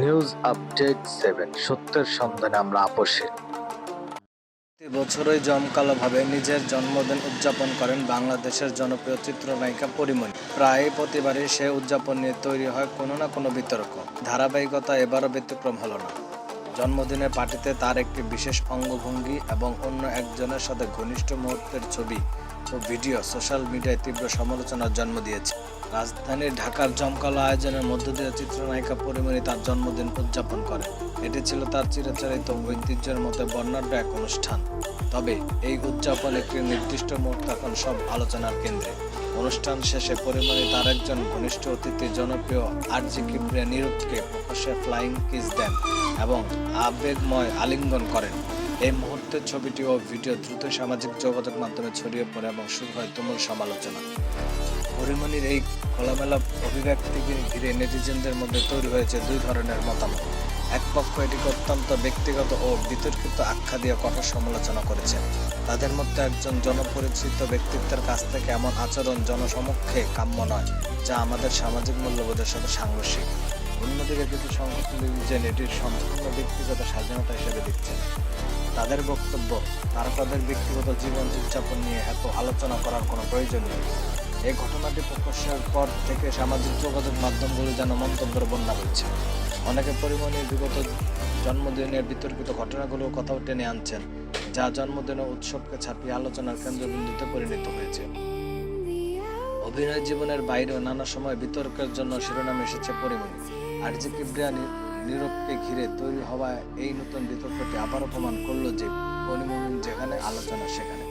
News update 7 সত্যের সন্ধানে আমরা আপসহীন। প্রতি বছরই জমকালোভাবে নিজের জন্মদিন উদযাপন করেন বাংলাদেশের জনপ্রিয় চিত্রনায়িকা পরীমনি। প্রায় প্রতিবারই সে উদযাপন নিয়ে তৈরি হয় কোনো না কোনো বিতর্ক। ধারাবাহিকতা এবারও ব্যতিক্রম হলো না। জন্মদিনের পার্টিতে তার একটি বিশেষ অঙ্গভঙ্গি এবং অন্য একজনের সাথে ঘনিষ্ঠ মুহূর্তের ছবি ও ভিডিও সোশ্যাল মিডিয়ায় তীব্র সমালোচনার জন্ম দিয়েছে। রাজধানীর ঢাকার জমকালো আয়োজনের মধ্য দিয়ে চিত্রনায়িকা পরীমনি তার জন্মদিন উদযাপন করেন। এটি ছিল তার চিরাচরিত ঐতিহ্যের মতো বর্ণাঢ্য এক অনুষ্ঠান। তবে এই উদযাপন একটি নির্দিষ্ট মুহূর্তে এখন সব আলোচনার কেন্দ্রে। অনুষ্ঠান শেষে পরীমনি তার একজন ঘনিষ্ঠ অতিথি জনপ্রিয় আরজি কিবরিয়া নিরুপকে প্রকাশ্যে ফ্লাইং কিস দেন এবং আবেগময় আলিঙ্গন করেন। এই মুহূর্তের ছবিটি ও ভিডিও দ্রুত সামাজিক যোগাযোগ মাধ্যমে ছড়িয়ে পড়ে এবং শুরু হয় তুমুল সমালোচনা। পরীমনির এই খোলামেলা অভিব্যক্তিকে ঘিরে নেটিজেনদের মধ্যে তৈরি হয়েছে দুই ধরনের মতামত। এক পক্ষ এটিকে অত্যন্ত ব্যক্তিগত ও বিতর্কিত আখ্যা দিয়ে কঠোর সমালোচনা করেছেন। তাদের মধ্যে একজন জনপরিচিত ব্যক্তিত্বের কাছ থেকে এমন আচরণ জনসমক্ষে কাম্য নয়, যা আমাদের সামাজিক মূল্যবোধের সাথে সাংঘর্ষিক। অন্যদিকে কিছু সংগঠন যে এটির সম্পূর্ণ ব্যক্তিগত স্বাধীনতা হিসেবে দিচ্ছেন। তাদের বক্তব্য, তারকাদের ব্যক্তিগত জীবন উদযাপন নিয়ে এত আলোচনা করার কোনো প্রয়োজন নেই। এই ঘটনাটি প্রকাশের পর থেকে সামাজিক যোগাযোগ মাধ্যমগুলি যেন মন্তব্যের বন্যা বইছে। অনেকে পরীমনির বিগত জন্মদিনের বিতর্কিত ঘটনাগুলোর কথাও টেনে আনছেন, যা জন্মদিনের উৎসবকে ছাপিয়ে আলোচনার কেন্দ্রবিন্দুতে পরিণত হয়েছে। অভিনয় জীবনের বাইরেও নানা সময় বিতর্কের জন্য শিরোনামে এসেছে পরীমনি। আরজি কিবরিয়া নীরবকে ঘিরে তৈরি হওয়া এই নতুন বিতর্কটি আবারও প্রমাণ করল যে পরীমনি যেখানে আলোচনা সেখানে।